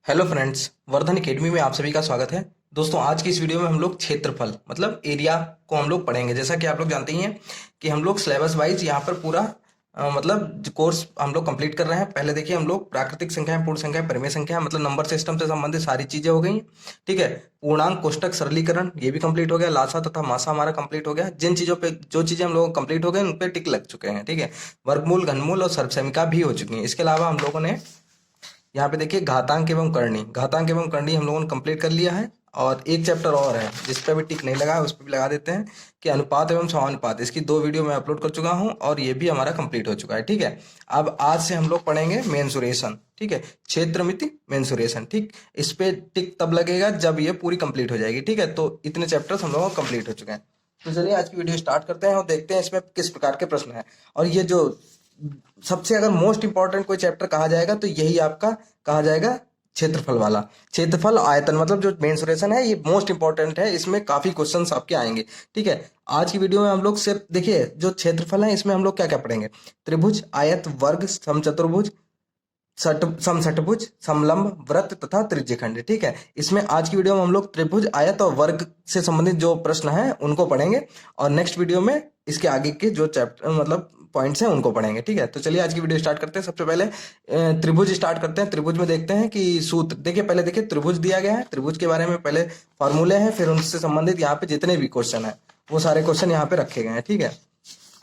Hello friends, Vardhan academy में आप सभी का स्वागत है। दोस्तों, आज की इस वीडियो में हम लोग क्षेत्रफल मतलब एरिया को हम लोग पढ़ेंगे। जैसा कि आप लोग जानते ही हैं कि हम लोग सिलेबस वाइज यहाँ पर पूरा मतलब कोर्स हम लोग कंप्लीट कर रहे हैं। पहले देखिए, हम लोग प्राकृतिक संख्याएं, पूर्ण संख्याएं, परिमेय संख्या मतलब नंबर सिस्टम से संबंधित सारी चीजें हो गई। ठीक है। पूर्णांक कोष्टक सरलीकरण ये भी कंप्लीट हो गया। लासा तथा मासा हमारा कंप्लीट हो गया। जिन चीजों पे जो चीजें हम लोग कंप्लीट हो गए उन पे टिक लग चुके हैं। ठीक है। वर्गमूल, घनमूल और सर्वसैमिका भी हो चुकी है। इसके अलावा हम लोगों ने यहाँ पे देखिए घातांक एवं करणी, घातांक एवं करणी हम लोगों ने कंप्लीट कर लिया है। और एक चैप्टर और है जिस पे अभी टिक नहीं लगा है, उस पर भी लगा देते हैं कि अनुपात एवं समानुपात। इसकी 2 वीडियो मैं अपलोड कर चुका हूँ और ये भी हमारा कंप्लीट हो चुका है। ठीक है। अब आज से हम लोग पढ़ेंगे मेंसुरेशन। ठीक है। क्षेत्रमिति मेंसुरेशन। ठीक। इस पे टिक तब लगेगा जब ये पूरी कंप्लीट हो जाएगी। ठीक है। तो इतने चैप्टर्स हम लोगों को कंप्लीट हो चुके हैं। तो चलिए आज की वीडियो स्टार्ट करते हैं और देखते हैं इसमें किस प्रकार के प्रश्न हैं। और ये जो सबसे अगर मोस्ट इंपॉर्टेंट कोई चैप्टर कहा जाएगा तो यही आपका कहा जाएगा क्षेत्रफल वाला। क्षेत्रफल आयतन मतलब जो मेंसुरेशन है ये मोस्ट इंपॉर्टेंट है। इसमें काफी क्वेश्चंस आपके आएंगे। ठीक है। आज की वीडियो में हम लोग सिर्फ देखिए जो क्षेत्रफल है इसमें हम लोग क्या क्या पढ़ेंगे। त्रिभुज, आयत, वर्ग, समचतुर्भुज, समषटभुज, समलंब, वृत्त तथा त्रिज्यखंड। ठीक है। इसमें आज की वीडियो में हम लोग त्रिभुज, आयत और वर्ग से संबंधित जो प्रश्न हैं उनको पढ़ेंगे। और नेक्स्ट वीडियो में इसके आगे के जो चैप्टर मतलब पॉइंट्स हैं उनको पढ़ेंगे। ठीक है। तो चलिए आज की वीडियो स्टार्ट करते हैं। सबसे पहले त्रिभुज स्टार्ट करते हैं। त्रिभुज में देखते हैं कि सूत्र देखिए। पहले देखिए त्रिभुज दिया गया है। त्रिभुज के बारे में पहले फॉर्मूले हैं, फिर उनसे संबंधित यहाँ पे जितने भी क्वेश्चन है वो सारे क्वेश्चन यहाँ पे रखे गए हैं। ठीक है।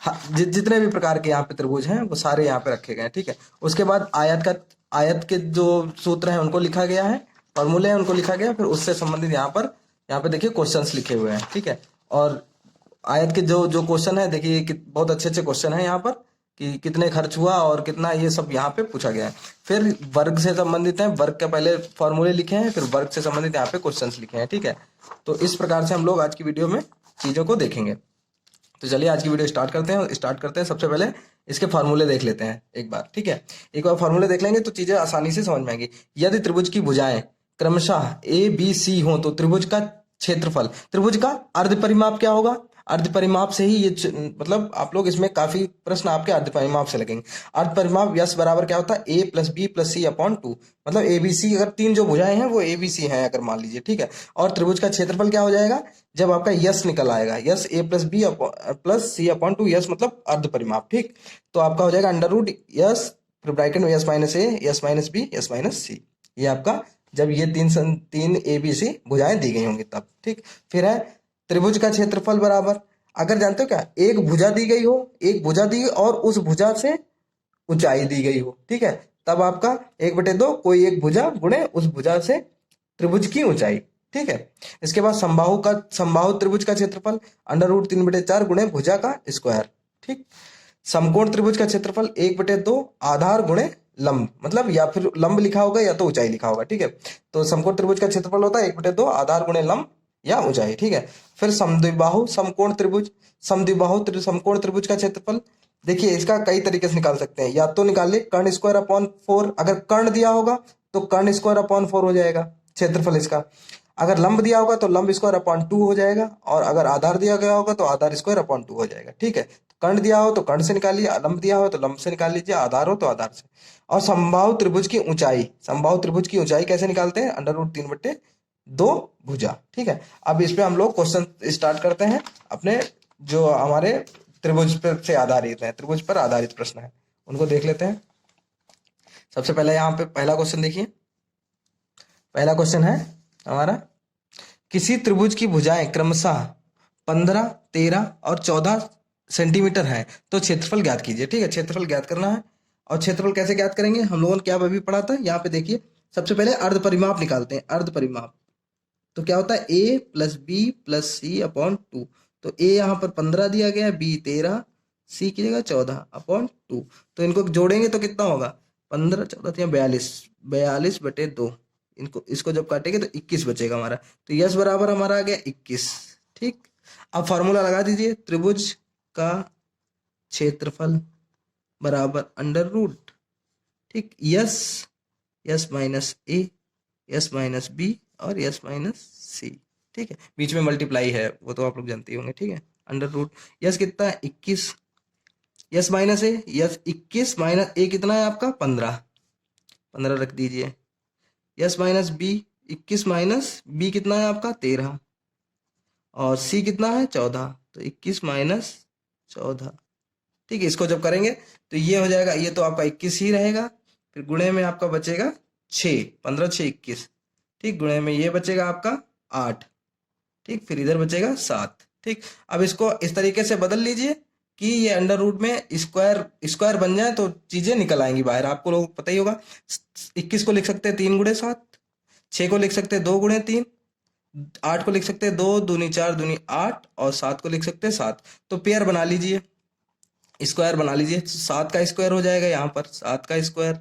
हाँ, जितने भी प्रकार के यहाँ पे त्रिभुज हैं वो सारे यहाँ पे रखे गए हैं। ठीक है। उसके बाद आयत के जो सूत्र हैं उनको लिखा गया है, फॉर्मूले हैं उनको लिखा गया है, फिर उससे संबंधित यहाँ पे देखिए क्वेश्चंस लिखे हुए हैं। ठीक है। और आयत के जो जो क्वेश्चन है देखिए बहुत अच्छे अच्छे क्वेश्चन है यहाँ पर कि कितने खर्च हुआ और कितना, ये सब यहाँ पे पूछा गया है। फिर वर्ग से संबंधित है, वर्ग के पहले फॉर्मूले लिखे हैं, फिर वर्ग से संबंधित यहाँ पे क्वेश्चंस लिखे हैं। ठीक है। तो इस प्रकार से हम लोग आज की वीडियो में चीजों को देखेंगे। तो चलिए आज की वीडियो स्टार्ट करते हैं। सबसे पहले इसके फार्मूले देख लेते हैं एक बार। ठीक है। एक बार फार्मूले देख लेंगे तो चीजें आसानी से समझ में आएंगी। यदि त्रिभुज की भुजाएं क्रमशः ए बी सी हो तो त्रिभुज का क्षेत्रफल, त्रिभुज का अर्ध परिमाप क्या होगा। अर्ध परिमाप से ही ये मतलब आप लोग इसमें काफी प्रश्न आपके अर्ध परिमाप से लगेंगे। अर्ध परिमाप यस बराबर क्या होता है, ए plus B plus C upon to. मतलब ए बी सी, अगर तीन जो भुजाएं हैं वो ए बी सी हैं अगर मान लीजिए। ठीक है। और त्रिभुज का क्षेत्रफल क्या हो जाएगा जब आपका यस निकल आएगा, S A plus B plus C upon two, S मतलब अर्ध परिमाप। ठीक। तो आपका हो जाएगा अंडर रूट यस, फिर ब्रैकेट में S minus A, S minus B, S minus C. ये आपका जब ये तीन ए बी सी भुजाएं दी गई होंगी तब। ठीक। फिर है त्रिभुज का क्षेत्रफल बराबर, अगर जानते हो क्या, एक भुजा दी गई हो, एक भुजा दी और उस भुजा से ऊंचाई दी गई हो। ठीक है। तब आपका 1/2 कोई एक भुजा गुणे उस भुजा से त्रिभुज की ऊंचाई। ठीक है। इसके बाद समबाहु त्रिभुज का क्षेत्रफल अंडर रूट 3/4 गुणे भुजा का स्क्वायर। ठीक। समकोण त्रिभुज का क्षेत्रफल 1/2 आधार गुणे लंब, मतलब या फिर लंब लिखा होगा या तो ऊंचाई लिखा होगा। ठीक है। तो समकोण त्रिभुज का क्षेत्रफल होता है 1/2 आधार गुणे लंब या ऊंचाई। ठीक है। फिर समद्विबाहु समकोण त्रिभुज, समकोण त्रिभुज का क्षेत्रफल देखिए इसका कई तरीके से निकाल सकते हैं। या तो निकाल ले कर्ण स्क्वायर अपॉन 4, अगर कर्ण दिया होगा तो कर्ण स्क्वायर अपॉन 4 हो जाएगा क्षेत्रफल इसका। अगर लंब दिया होगा तो लंब स्क्वायर अपॉन 2 हो जाएगा, और अगर आधार दिया गया होगा तो आधार स्क्वायर अपॉन 2 हो जाएगा। ठीक है। कर्ण दिया हो तो कर्ण से निकालिए, लंब दिया हो तो लंब से निकाल लीजिए, आधार हो तो आधार से। और समबाहु त्रिभुज की ऊंचाई, समबाहु त्रिभुज की ऊंचाई कैसे निकालते हैं, अंडर रूट 3/2 भुजा। ठीक है। अब इस पे हम लोग क्वेश्चन स्टार्ट करते हैं अपने जो हमारे त्रिभुज पर से आधारित है, त्रिभुज पर आधारित प्रश्न है उनको देख लेते हैं। सबसे पहले यहाँ पे पहला क्वेश्चन देखिए। पहला क्वेश्चन है हमारा, किसी त्रिभुज की भुजाएं क्रमशः 15, 13 और 14 सेंटीमीटर है तो क्षेत्रफल ज्ञात कीजिए। ठीक है। क्षेत्रफल ज्ञात करना है। और क्षेत्रफल कैसे ज्ञात करेंगे, हम लोगों ने क्या अभी पढ़ा था, यहाँ पे देखिए सबसे पहले अर्ध परिमाप निकालते हैं। अर्ध परिमाप तो क्या होता है, ए plus B plus C upon 2। तो ए यहाँ पर 15 दिया गया, बी 13, सी की जगह 14 अपॉन 2। तो इनको जोड़ेंगे तो कितना होगा, 15 14 42, 42/2। इनको इसको जब काटेंगे तो 21 बचेगा हमारा। तो यस बराबर हमारा आ गया 21। ठीक। अब फॉर्मूला लगा दीजिए, त्रिभुज का क्षेत्रफल बराबर अंडर रूट, ठीक, yes, yes minus A, S minus B और यस माइनस सी। ठीक है। बीच में मल्टीप्लाई है वो तो आप लोग जानते ही होंगे। ठीक है। अंडर रूट यस कितना है 21, yes minus A, yes 21 minus A कितना है आपका 15, 15 रख दीजिए। Yes minus B, 21 minus B कितना है आपका 13, और सी कितना है 14, तो 21 माइनस 14। ठीक है, इसको जब करेंगे तो ये हो जाएगा, ये तो आपका 21 ही रहेगा, फिर गुणे में आपका बचेगा 6, 15 6 21। ठीक, गुणे में ये बचेगा आपका 8। ठीक, फिर इधर बचेगा 7। ठीक, अब इसको इस तरीके से बदल लीजिए कि ये अंडर रूट में स्क्वायर स्क्वायर बन जाए तो चीजें निकल आएंगी बाहर, आपको लोग पता ही होगा। 21 को लिख सकते हैं 3 गुणे 7, 6 को लिख सकते हैं 2 गुणे 3, 8 को लिख सकते हैं 2 दूनी 4 दूनी 8, और 7 को लिख सकते हैं 7। तो पेयर बना लीजिए, स्क्वायर बना लीजिए। 7 का स्क्वायर हो जाएगा यहाँ पर 7 का स्क्वायर,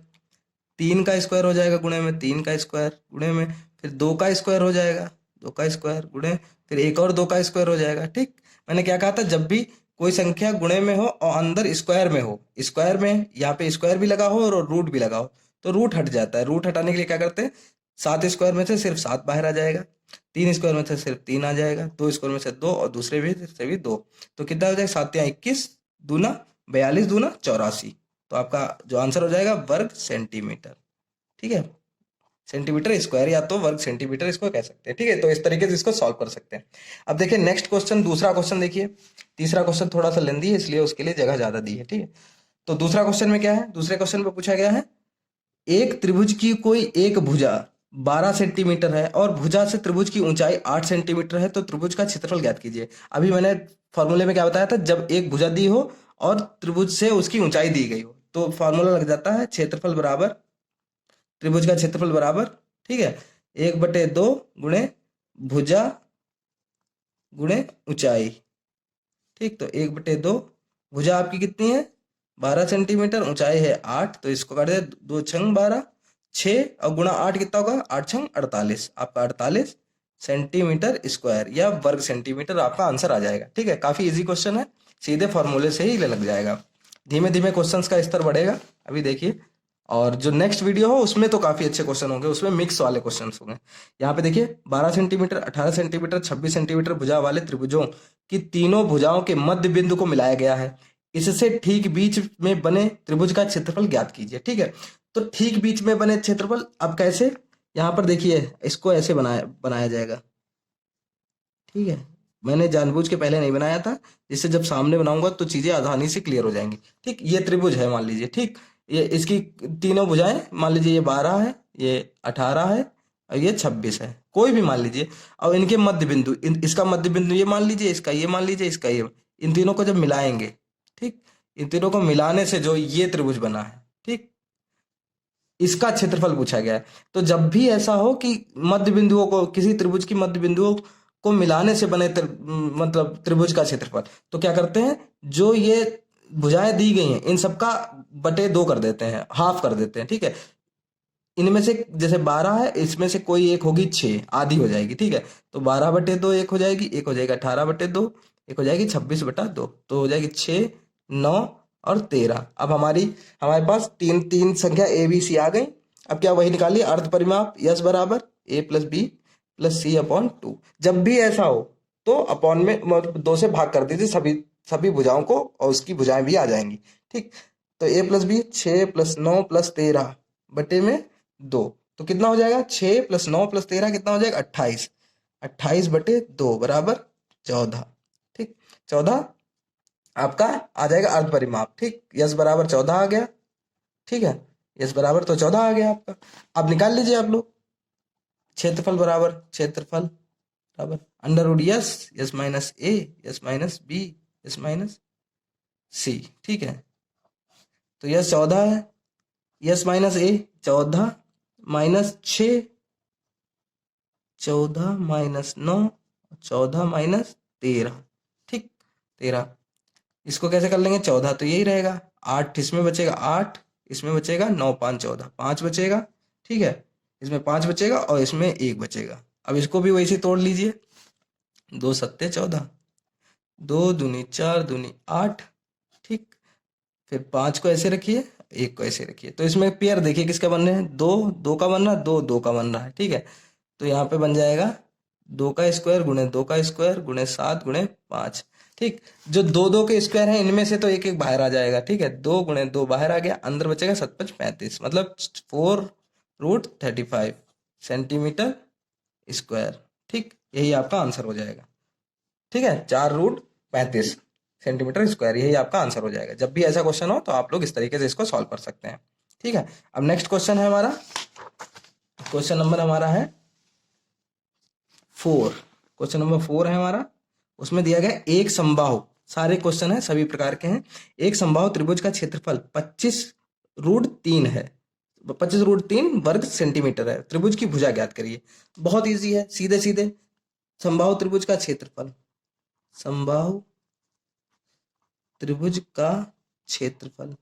3 का स्क्वायर हो जाएगा गुणे में 3 का स्क्वायर, गुणे में फिर 2 का स्क्वायर हो जाएगा 2 का स्क्वायर, गुणे फिर एक और 2 का स्क्वायर हो जाएगा। ठीक, मैंने क्या कहा था, जब भी कोई संख्या गुणे में हो और अंदर स्क्वायर में हो, स्क्वायर में यहाँ पे स्क्वायर भी लगा हो और रूट भी लगा हो, तो रूट हट जाता है। रूट हटाने के लिए क्या करते हैं, 7 स्क्वायर में से सिर्फ 7 बाहर आ जाएगा, 3 स्क्वायर में से सिर्फ 3 आ जाएगा, 2 स्क्वायर में से 2 और दूसरे भी से भी 2, तो कितना हो जाएगा 7 या 21 दूना 42 दूना 84। तो आपका जो आंसर हो जाएगा वर्ग सेंटीमीटर। ठीक है, सेंटीमीटर स्क्वायर या तो वर्ग सेंटीमीटर इसको कह सकते हैं। ठीक है, तो इस तरीके से इसको सॉल्व कर सकते हैं। अब देखिए नेक्स्ट क्वेश्चन, दूसरा क्वेश्चन देखिए। तीसरा क्वेश्चन थोड़ा सा लेंदी है इसलिए उसके लिए जगह ज्यादा दी है। ठीक है, तो दूसरा क्वेश्चन में क्या है, दूसरे क्वेश्चन में पूछा गया है एक त्रिभुज की कोई एक भुजा 12 सेंटीमीटर है और भुजा से त्रिभुज की ऊंचाई 8 सेंटीमीटर है, तो त्रिभुज का क्षेत्रफल ज्ञात कीजिए। अभी मैंने फॉर्मूले में क्या बताया था, जब एक भुजा दी हो और त्रिभुज से उसकी ऊंचाई दी गई हो तो फॉर्मूला लग जाता है क्षेत्रफल बराबर त्रिभुज का क्षेत्रफल बराबर, ठीक है, 1/2 गुणे भुजा गुणे ऊंचाई। ठीक, तो 1/2, भुजा आपकी कितनी है 12 सेंटीमीटर, ऊंचाई है 8, तो इसको काट दे 2 छंग 12, 6 और गुणा 8 कितना होगा 8 छंग 48, आपका 48 सेंटीमीटर स्क्वायर या वर्ग सेंटीमीटर आपका आंसर आ जाएगा। ठीक है, काफी इजी क्वेश्चन है, सीधे फॉर्मूले से ही लग जाएगा। धीमे धीमे क्वेश्चंस का स्तर बढ़ेगा, अभी देखिए। और जो नेक्स्ट वीडियो हो उसमें तो काफी अच्छे क्वेश्चन होंगे, उसमें मिक्स वाले क्वेश्चंस होंगे। यहाँ पे देखिए 12 सेंटीमीटर, 18 सेंटीमीटर, 26 सेंटीमीटर भुजा वाले त्रिभुजों की तीनों भुजाओं के मध्य बिंदु को मिलाया गया है, इससे ठीक बीच में बने त्रिभुज का क्षेत्रफल ज्ञात कीजिए। ठीक है, तो ठीक बीच में बने क्षेत्रफल अब कैसे, यहाँ पर देखिए इसको ऐसे बनाया जाएगा। ठीक है, मैंने जानबूझ के पहले नहीं बनाया था, जिससे जब सामने बनाऊंगा तो चीजें आसानी से क्लियर हो जाएंगी। ठीक, ये त्रिभुज है मान लीजिए, ठीक, ये इसकी तीनों भुजाएं मान लीजिए, ये 12 है, ये 18 है और ये 26 है, कोई भी मान लीजिए। और इनके मध्य बिंदु, इसका मध्य बिंदु ये मान लीजिए, इसका ये मान लीजिए, इसका ये, इन तीनों को जब मिलाएंगे, ठीक, इन तीनों को मिलाने से जो ये त्रिभुज बना है, ठीक, इसका क्षेत्रफल पूछा गया है। तो जब भी ऐसा हो कि मध्य बिंदुओं को, किसी त्रिभुज की मध्य बिंदुओं को मिलाने से बने मतलब त्रिभुज का क्षेत्रफल, तो क्या करते हैं, जो ये भुजाएं दी गई हैं इन सबका बटे 2 कर देते हैं, हाफ कर देते हैं। ठीक है, इनमें से जैसे 12 है, इसमें से कोई एक होगी 6, आधी हो जाएगी। ठीक है, तो 12/2 एक हो जाएगी, एक हो जाएगी 18/2, एक हो जाएगी 26/2, तो हो जाएगी 6, 9 और 13। अब हमारे पास तीन तीन संख्या ए बी सी आ गई। अब क्या वही निकालिए, अर्ध परिमाप यस बराबर a + b + c/2। जब भी ऐसा हो तो अपॉन में 2 से भाग कर दीजिए सभी भुजाओं को, और उसकी भुजाएं भी आ जाएंगी। ठीक, तो a + b 6 + 9 + 13 बटे में 2, तो कितना हो जाएगा 6 + 9 + 13 कितना हो जाएगा 28, 28/2 बराबर 14। ठीक, 14 आपका आ जाएगा अर्ध परिमाप। ठीक, यस बराबर 14 आ गया। ठीक है, यस बराबर तो 14 आ गया आपका। अब निकाल लीजिए आप लोग, क्षेत्रफल बराबर under root S minus A S minus B S minus C. ठीक है, तो यस 14 है, S minus A 14 minus 6, 14 minus 9, 14 minus 13। ठीक, 13, इसको कैसे कर लेंगे, 14 तो यही रहेगा, 8 इसमें बचेगा, 8 इसमें बचेगा, 9 5 14, 5 बचेगा। ठीक है, इसमें 5 बचेगा और इसमें 1 बचेगा। अब इसको भी वैसे तोड़ लीजिए, 2 सत्ते 14, 2 दूनी 4 दूनी 8। ठीक, फिर 5 को ऐसे रखिए, 1 को ऐसे रखिए, तो इसमें पेयर देखिए किसका बन रहे हैं, 2 2 का बन रहा है, 2 2 का बन रहा है। ठीक है, तो यहाँ पे बन जाएगा 2 का स्क्वायर गुणे 2 का स्क्वायर गुणे 7 गुणे 5। ठीक, जो 2 2 के स्क्वायर है इनमें से तो एक एक बाहर आ जाएगा। ठीक है, 2 गुणे 2 बाहर आ गया, अंदर बचेगा 7 5 35, मतलब 4√35। Centimetre square. ठीक, यही आपका आंसर हो जाएगा। ठीक है, 4√35 सेंटीमीटर स्क्वायर, यही आपका आंसर हो जाएगा। जब भी ऐसा क्वेश्चन हो तो आप लोग इस तरीके से इसको सॉल्व कर सकते हैं। ठीक है, अब नेक्स्ट क्वेश्चन है हमारा, क्वेश्चन नंबर हमारा है 4। क्वेश्चन नंबर 4 है हमारा, उसमें दिया गया एक समबाहु, सारे क्वेश्चन है सभी प्रकार के हैं। एक समबाहु त्रिभुज का क्षेत्रफल 25√3 है, 25√3 वर्ग सेंटीमीटर है। त्रिभुज की भुजा ज्ञात करिए। बहुत इजी है, सीधे सीधे समबाहु त्रिभुज का क्षेत्रफल, समबाहु त्रिभुज का क्षेत्रफल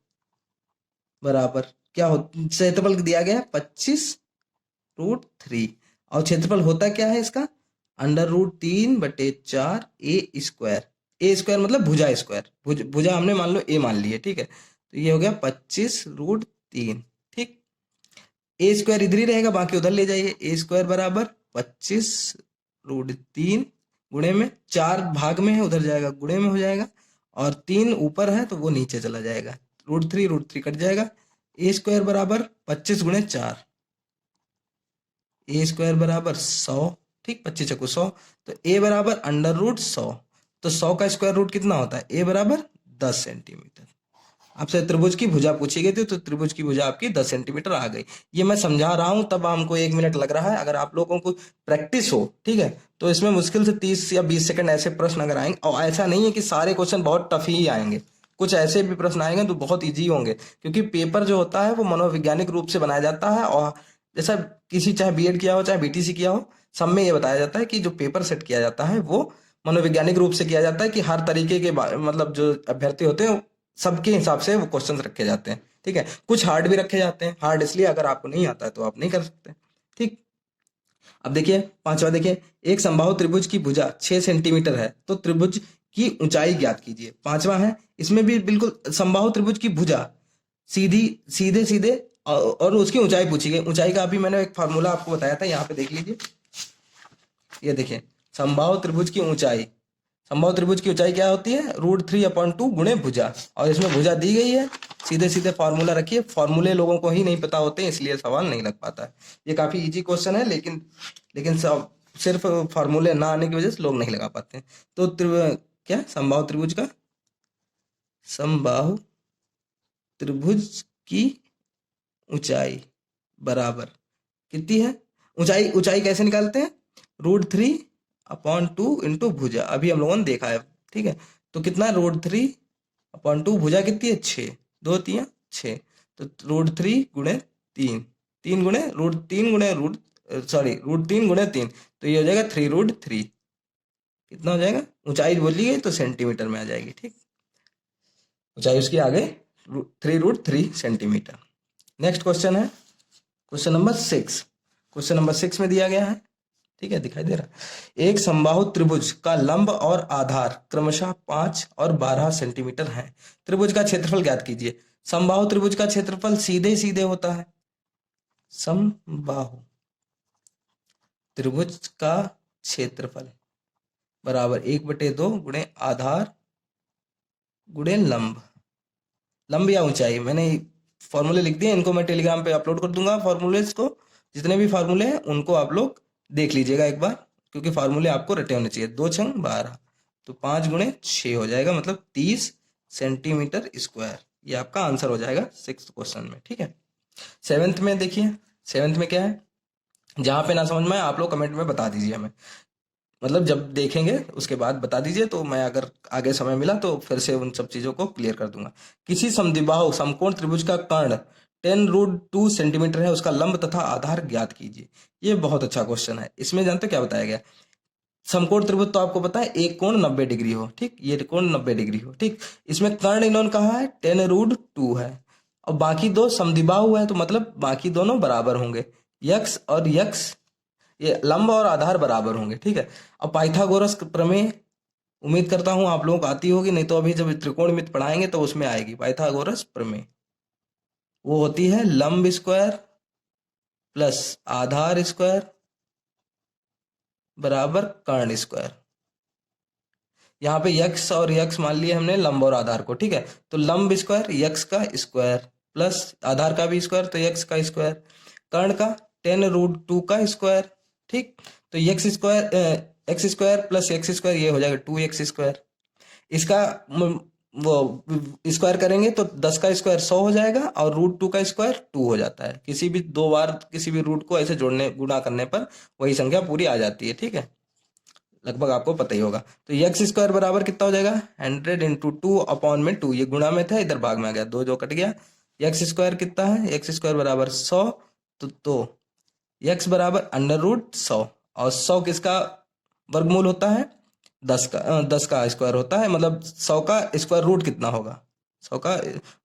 बराबर क्या हो, क्षेत्रफल दिया गया 25√3 और क्षेत्रफल होता क्या है इसका, √3/4 ए स्क्वायर। ए स्क्वायर मतलब भुजा स्क्वायर, भुजा हमने मान लो ए मान ली है। ठीक है, तो ये हो गया 25√3। ठीक, ए स्क्वायर इधर ही रहेगा, बाकी उधर ले जाइए। ए स्क्वायर बराबर 25√3 गुणे में 4 भाग में है, उधर जाएगा गुणे में हो जाएगा, और 3 ऊपर है तो वो नीचे चला जाएगा, √3 कट जाएगा। ए स्क्वायर बराबर 25 गुणे 4, ए स्क्वायर बराबर 100। ठीक, 25 चक्कू 100, तो ए बराबर √100, तो 100 का स्क्वायर रूट कितना होता है, ए बराबर 10 सेंटीमीटर। आपसे त्रिभुज की भुजा पूछी गई थी, तो त्रिभुज की भुजा आपकी 10 सेंटीमीटर आ गई। ये मैं समझा रहा हूं तब हमको 1 मिनट लग रहा है। अगर आप लोगों को प्रैक्टिस हो, ठीक है, तो इसमें मुश्किल से 30 या 20 सेकंड ऐसे प्रश्न अगर आएंगे, और ऐसा नहीं है कि सारे क्वेश्चन बहुत टफ ही आएंगे, कुछ ऐसे भी प्रश्न आएंगे तो बहुत ईजी होंगे, क्योंकि पेपर जो होता है वो मनोवैज्ञानिक रूप से बनाया जाता है। और जैसा किसी चाहे बीएड किया हो चाहे बीटीसी किया हो, सब में ये बताया जाता है कि जो पेपर सेट किया जाता है वो मनोवैज्ञानिक रूप से किया जाता है, कि हर तरीके के मतलब जो अभ्यर्थी होते हैं सबके हिसाब से वो क्वेश्चन रखे जाते हैं। ठीक है, कुछ हार्ड भी रखे जाते हैं, हार्ड इसलिए अगर आपको नहीं आता है तो आप नहीं कर सकते। ठीक, अब देखिए पांचवा, देखिए एक समबाहु त्रिभुज की भुजा 6 सेंटीमीटर है, तो त्रिभुज की ऊंचाई ज्ञात कीजिए। पांचवा है, इसमें भी बिल्कुल समबाहु त्रिभुज की भुजा सीधी सीधे सीधे और उसकी ऊंचाई पूछी गई। ऊंचाई का अभी मैंने एक फार्मूला आपको बताया था, यहाँ पे देख लीजिए। ये देखिए समबाहु त्रिभुज की ऊंचाई, समबाहु त्रिभुज की ऊंचाई क्या होती है, √3/2 गुणे भुजा, और इसमें भुजा दी गई है। सीधे सीधे फार्मूला रखिए, फार्मूले लोगों को ही नहीं पता होते हैं इसलिए सवाल नहीं लग पाता है। ये काफी इजी क्वेश्चन है, लेकिन सब सिर्फ फार्मूले ना आने की वजह से लोग नहीं लगा पाते हैं। तो क्या समबाहु त्रिभुज का, समबाहु त्रिभुज की ऊंचाई बराबर कितनी है, ऊंचाई ऊंचाई कैसे निकालते हैं, √3/2 इंटू भुजा, अभी हम लोगों ने देखा है। ठीक है, तो कितना, √3/2 भुजा कितनी है, 6, 2 3 6, तो √3 गुणे 3, 3 गुणे √3 गुणे √3 गुणे 3, तो ये हो जाएगा 3√3। कितना हो जाएगा, ऊंचाई बोली गई तो सेंटीमीटर में आ जाएगी। ठीक, ऊंचाई उसकी आ गई 3√3 सेंटीमीटर। नेक्स्ट क्वेश्चन है क्वेश्चन नंबर 6। क्वेश्चन नंबर 6 में दिया गया है, ठीक है, दिखाई दे रहा है, एक समबाहु त्रिभुज का लंब और आधार क्रमशः 5 और 12 सेंटीमीटर है। त्रिभुज का क्षेत्रफल ज्ञात कीजिए। समबाहु त्रिभुज का क्षेत्रफल सीधे सीधे होता है, समबाहु त्रिभुज का क्षेत्रफल बराबर 1/2 गुणे आधार गुणे लंब, लंब या ऊंचाई। मैंने फॉर्मूले लिख दिए, इनको मैं टेलीग्राम पे अपलोड कर दूंगा। फॉर्मूलेस को, जितने भी फार्मूले हैं उनको आप लोग देख लीजिएगा एक बार, क्योंकि फार्मूले आपको रटे होने चाहिए। 2 6 12, तो 5 गुणे 6 हो जाएगा, मतलब 30 सेंटीमीटर स्क्वायर। ये आपका आंसर हो जाएगा 6th क्वेश्चन में। ठीक है, 7th में देखिए, 7th में क्या है, जहां पे ना समझ में आए आप लोग कमेंट में बता दीजिए हमें, मतलब जब देखेंगे उसके बाद बता दीजिए, तो मैं अगर आगे समय मिला तो फिर से उन सब चीजों को क्लियर कर दूंगा। किसी समद्विबाहु समकोण त्रिभुज का कर्ण 10√2 सेंटीमीटर है, उसका लंब तथा आधार ज्ञात कीजिए। ये बहुत अच्छा क्वेश्चन है। इसमें जानते हो क्या बताया गया, समकोण त्रिभुज तो आपको पता है एक कोण 90 डिग्री हो, ठीक, ये कोण 90 डिग्री हो। ठीक, इसमें कर्ण इन्होंने कहा है 10√2 है, और बाकी दो समद्विबाहु है, तो मतलब बाकी दोनों बराबर होंगे, यक्स और यक्स, ये लंब और आधार बराबर होंगे। ठीक है, अब पाइथागोरस प्रमेय उम्मीद करता हूं आप लोगों को आती होगी, नहीं तो अभी जब त्रिकोणमिति पढ़ाएंगे तो उसमें आएगी पाइथागोरस प्रमेय। वो होती है लंब स्क्वायर प्लस आधार स्क्वायर बराबर कर्ण स्क्वायर। यहाँ पे यक्स और यक्स मान लिया हमने लंब और आधार को। ठीक है, तो लंब स्क्वायर यक्स का स्क्वायर प्लस आधार का भी स्क्वायर तो यक्स का स्क्वायर, कर्ण का 10√2 का स्क्वायर। ठीक, तो x square plus x square ये हो जाएगा 2x²। इसका वो स्क्वायर करेंगे तो 10 का स्क्वायर 100 हो जाएगा और √2 का स्क्वायर 2 हो जाता है। किसी भी दो बार किसी भी रूट को ऐसे जोड़ने गुणा करने पर वही संख्या पूरी आ जाती है। ठीक है, लगभग आपको पता ही होगा। तो एक्स स्क्वायर बराबर कितना हो जाएगा 100 इंटू 2/2, ये गुणा में था इधर भाग में आ गया, दो जो कट गया। एक्स स्क्वायर कितना है, एक्स स्क्वायर बराबर 100, तो एक्स बराबर √100 और 100 किसका वर्गमूल होता है 10 का स्क्वायर होता है, मतलब 100 का स्क्वायर रूट कितना होगा, 100 का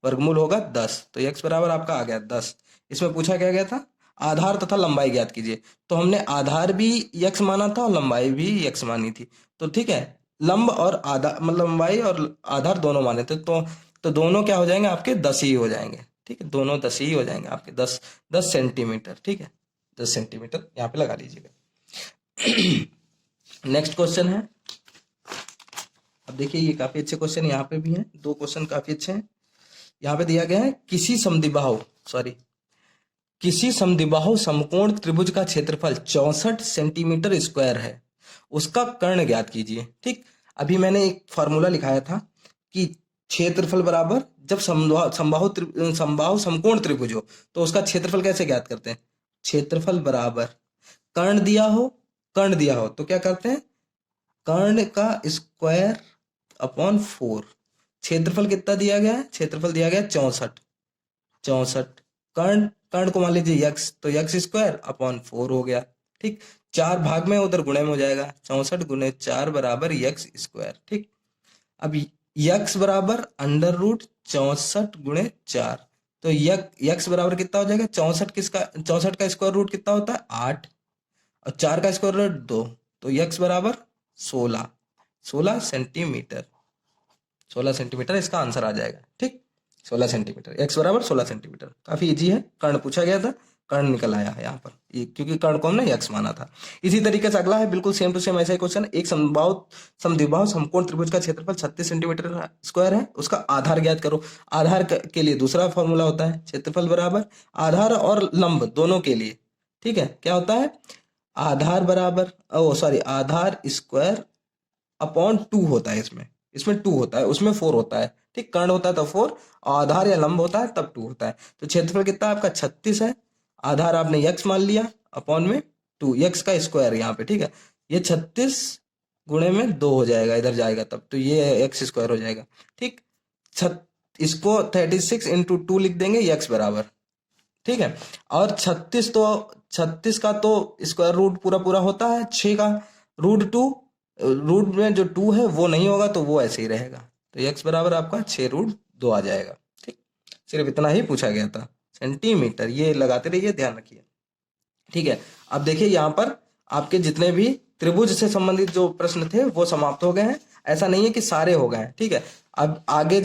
वर्गमूल होगा 10। तो एक्स बराबर आपका आ गया 10। इसमें पूछा क्या गया था, आधार तथा लंबाई ज्ञात कीजिए। तो हमने आधार भी यक्स माना था और लंबाई भी यक्स मानी थी। तो ठीक है, लंब और आधार मतलब लंबाई और आधार दोनों माने थे, तो दोनों क्या हो जाएंगे आपके 10 ही हो जाएंगे। ठीक है, दोनों 10 ही हो जाएंगे आपके, 10 सेंटीमीटर। ठीक है, 10 सेंटीमीटर यहाँ पे लगा लीजिएगा। नेक्स्ट क्वेश्चन है, अब देखिए ये काफी अच्छे क्वेश्चन यहाँ पे भी हैं, दो क्वेश्चन काफी अच्छे हैं। यहाँ पे दिया गया है किसी समद्विबाहु समकोण त्रिभुज का क्षेत्रफल 64 सेंटीमीटर स्क्वायर है, उसका कर्ण ज्ञात कीजिए। ठीक, अभी मैंने एक फॉर्मूला लिखाया था कि क्षेत्रफल बराबर जब समबाहु समकोण त्रिभुज हो तो उसका क्षेत्रफल कैसे ज्ञात करते हैं, क्षेत्रफल बराबर कर्ण दिया हो तो क्या करते हैं, कर्ण का स्क्वायर अपॉन 4। क्षेत्रफल कितना दिया गया है, क्षेत्रफल दिया गया 64। कर्ण को मान लीजिए यक्स, तो यक्स स्क्वायर अपॉन 4 हो गया। ठीक, 4 भाग में उधर गुणे में हो जाएगा, 64 गुणे 4 बराबर यक्स स्क्वायर। ठीक, अब यक्स बराबर √64 गुणे 4, तो यक्स बराबर कितना हो जाएगा 64 का स्क्वायर रूट कितना होता है 8 और 4 का स्क्वायर रूट 2, तो यक्स बराबर 16 सेंटीमीटर। 16 सेंटीमीटर इसका आंसर आ जाएगा। ठीक, 16 सेंटीमीटर, एक्स बराबर 16 सेंटीमीटर। काफी इजी है, कर्ण पूछा गया था, कर्ण निकल आया है यहाँ पर, क्योंकि कर्ण को हमने एक्स माना था। इसी तरीके से अगला है बिल्कुल सेम टू सेम ऐसा ही क्वेश्चन, एक समद्विबाहु समकोण त्रिभुज का क्षेत्रफल 36 सेंटीमीटर स्क्वायर है, उसका आधार ज्ञात करो। आधार के लिए दूसरा फॉर्मूला होता है क्षेत्रफल बराबर आधार और लंब दोनों के लिए। ठीक है, क्या होता है, आधार स्क्वायर अपॉन 2 होता है, इसमें 2 होता है, उसमें 4 होता है। ठीक, कर्ण होता है तब 4, आधार या लंब होता है तब 2 होता है। तो क्षेत्रफल कितना आपका 36 है, आधार आपने यक्स मान लिया अपॉन में 2, यक्स का स्क्वायर यहाँ पे। ठीक है, ये 36 गुणे में 2 हो जाएगा, इधर जाएगा तब, तो ये एक्स स्क्वायर हो जाएगा। ठीक, इसको 36 इंटू 2 लिख देंगे यक्स बराबर। ठीक है, और 36 का तो स्क्वायर रूट पूरा होता है, 6 का रूट में जो 2 है वो नहीं होगा, तो वो ऐसे ही रहेगा, तो x बराबर आपका 6√2 आ जाएगा। ठीक, सिर्फ इतना ही पूछा गया था, सेंटीमीटर, ये लगाते रहिए, ध्यान रखिए। ठीक है, अब देखिए यहाँ पर आपके जितने भी त्रिभुज से संबंधित जो प्रश्न थे वो समाप्त हो गए हैं, ऐसा नहीं है कि सारे हो गए हैं। ठीक है, अब आगे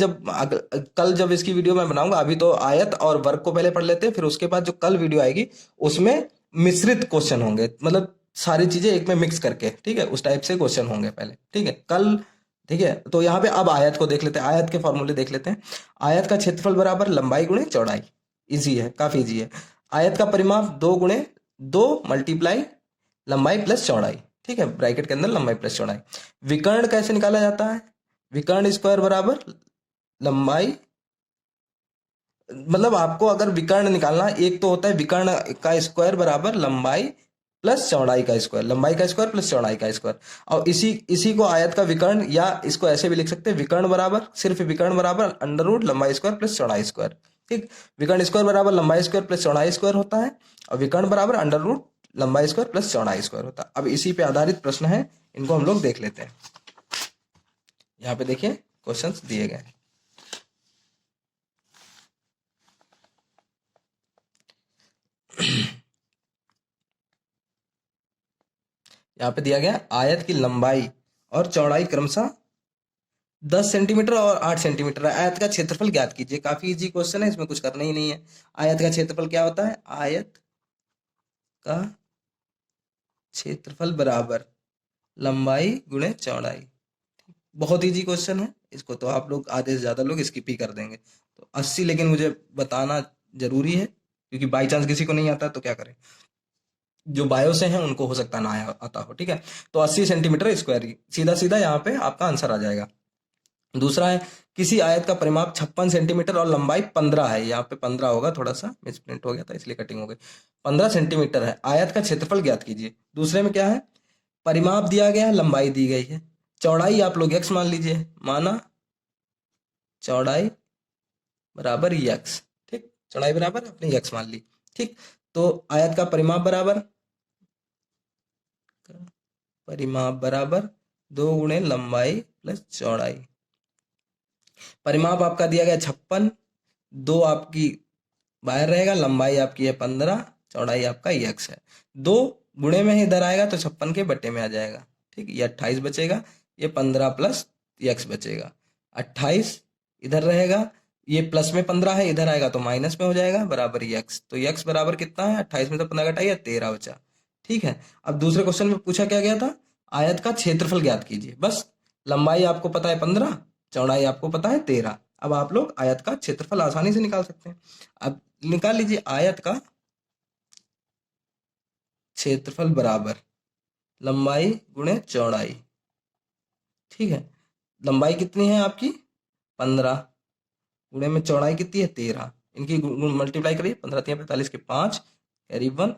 कल जब इसकी वीडियो मैं बनाऊंगा, अभी तो आयत और वर्ग को पहले पढ़ लेते हैं, फिर उसके बाद जो कल वीडियो आएगी उसमें मिश्रित क्वेश्चन होंगे, मतलब सारी चीजें एक में मिक्स करके। ठीक है, उस टाइप से क्वेश्चन होंगे पहले। ठीक है, कल। ठीक है, तो यहाँ पे अब आयत को देख लेते हैं, आयत के फॉर्मूले देख लेते हैं। आयत का क्षेत्रफल बराबर लंबाई गुणे चौड़ाई, इजी है, काफी इजी है। आयत का परिमाप 2 गुणे 2 मल्टीप्लाई लंबाई प्लस चौड़ाई। ठीक है, ब्रैकेट के अंदर लंबाई प्लस चौड़ाई। विकर्ण कैसे निकाला जाता है, विकर्ण स्क्वायर बराबर लंबाई, मतलब आपको अगर विकर्ण निकालना, एक तो होता है विकर्ण का स्क्वायर बराबर लंबाई प्लस चौड़ाई का स्क्वायर, लंबाई का स्क्वायर प्लस चौड़ाई का स्क्वायर, और इसी को आयत का विकर्ण, या इसको ऐसे भी लिख सकते हैं, सिर्फ विकर्ण बराबर √ लंबाई स्क्वायर प्लस चौड़ाई स्क्वायर। ठीक, विकर्ण स्क्वायर बराबर लंबाई स्क्वायर प्लस चौड़ाई स्क्वायर होता है, और विकर्ण बराबर √ लंबाई स्क्वायर प्लस चौड़ाई स्क्वायर होता है। अब इसी पे आधारित प्रश्न है, इनको हम लोग देख लेते हैं। यहाँ पे देखिए क्वेश्चंस दिए गए हैं। यहाँ पे दिया गया आयत की लंबाई और चौड़ाई क्रमशः 10 सेंटीमीटर और 8 सेंटीमीटर है, आयत का क्षेत्रफल ज्ञात कीजिए। काफी इजी क्वेश्चन है, इसमें कुछ करना ही नहीं है। आयत का क्षेत्रफल क्या होता है, आयत का क्षेत्रफल बराबर लंबाई गुणे चौड़ाई। बहुत इजी क्वेश्चन है, इसको तो आप लोग आधे से ज्यादा लोग स्किप ही कर देंगे। तो 80 लेकिन मुझे बताना जरूरी है, क्योंकि बाई चांस किसी को नहीं आता तो क्या करें। जो बायो से हैं उनको हो सकता ना आता हो, ठीक है। तो 80 सेंटीमीटर स्क्वायर, सीधा सीधा यहाँ पे आपका आंसर आ जाएगा। दूसरा है, किसी आयत का परिमाप 56 सेंटीमीटर और लंबाई 15 है, यहाँ पे 15 होगा, थोड़ा सा मिसप्रिंट हो गया था इसलिए कटिंग हो गई। 15 सेंटीमीटर है, आयत का क्षेत्रफल ज्ञात कीजिए। दूसरे में क्या है, परिमाप दिया गया है, लंबाई दी गई है, चौड़ाई आप लोग x मान लीजिए, माना चौड़ाई बराबर x, ठीक, चौड़ाई बराबर अपने x मान ली, ठीक। तो आयत का परिमाप बराबर 2 गुणे लंबाई प्लस चौड़ाई। परिमाप आपका दिया गया 56, 2 आपकी बाहर रहेगा, लंबाई आपकी है 15, चौड़ाई आपका x है। 2 गुणे में ही इधर आएगा तो 56 के बटे में आ जाएगा, ठीक। ये 28 बचेगा, ये 15 प्लस x बचेगा, 28 इधर रहेगा, ये प्लस में 15 है, इधर आएगा तो माइनस में हो जाएगा, बराबर x। तो x बराबर कितना है, 28 में से 15 घटाइए, 13 बचा, ठीक है। अब दूसरे क्वेश्चन में पूछा क्या गया था, आयत का क्षेत्रफल ज्ञात कीजिए। बस लंबाई आपको पता है 15, चौड़ाई आपको पता है 13। अब आप लोग आयत का क्षेत्रफल आसानी से निकाल सकते हैं। अब निकाल लीजिए, आयत का क्षेत्रफल बराबर लंबाई गुणे चौड़ाई, ठीक है। लंबाई कितनी है आपकी 15, गुणे में चौड़ाई कितनी है 13, इनकी मल्टीप्लाई करिए, 15 3 45 के 5 कैरी 1,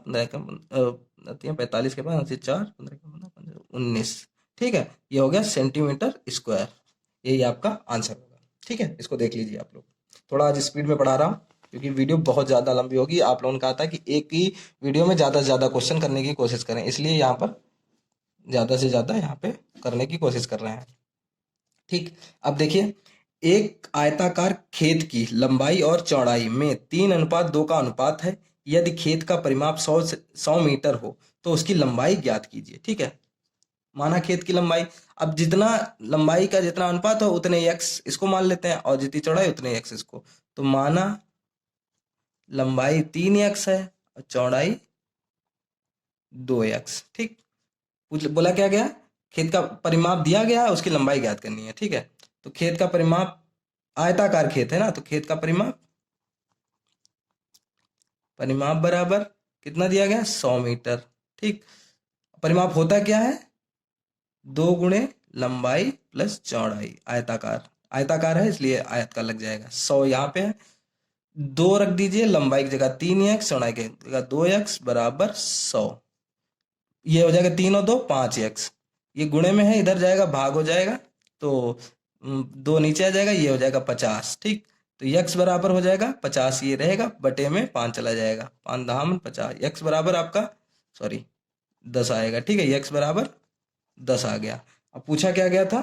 15 45 के 5 4, 15 19, ठीक है। ये हो गया सेंटीमीटर स्क्वायर, यही आपका आंसर होगा, ठीक है। इसको देख लीजिए आप लोग, थोड़ा आज स्पीड में पढ़ा रहा हूँ क्योंकि वीडियो बहुत ज़्यादा लंबी होगी। आप लोगों ने कहा था कि एक ही वीडियो में ज़्यादा से ज़्यादा क्वेश्चन करने की कोशिश करें, इसलिए यहाँ पर ज़्यादा से ज़्यादा यहाँ पे करने की कोशिश कर रहे हैं, ठीक। अब देखिए, एक आयताकार खेत की लंबाई और चौड़ाई में 3:2 का अनुपात है। यदि खेत का परिमाप 100 मीटर हो तो उसकी लंबाई ज्ञात कीजिए, ठीक है। माना खेत की लंबाई, अब जितना लंबाई का जितना अनुपात हो उतने x इसको मान लेते हैं और जितनी चौड़ाई उतने x इसको। तो माना लंबाई 3x है और चौड़ाई 2x, ठीक। बोला क्या गया, खेत का परिमाप दिया गया है, उसकी लंबाई ज्ञात करनी है, ठीक है। तो खेत का परिमाप, आयताकार खेत है ना, तो खेत का परिमाप बराबर कितना दिया गया 100 मीटर, ठीक। परिमाप होता क्या है, 2 गुणे लंबाई प्लस चौड़ाई, आयताकार है इसलिए आयत का लग जाएगा। 100 यहाँ पे है, 2 रख दीजिए, लंबाई की जगह 3x, चौड़ाई की जगह 2x बराबर 100। ये हो जाएगा 3 और 2 5x, ये गुणे में है, इधर जाएगा भाग हो जाएगा, तो 2 नीचे आ जाएगा, ये हो जाएगा 50, ठीक। तो x बराबर हो जाएगा 50, ये रहेगा, बटे में 5 चला जाएगा, 5 दाम 50, x बराबर आपका 10 आएगा, ठीक है। x बराबर 10 आ गया। अब पूछा क्या गया था,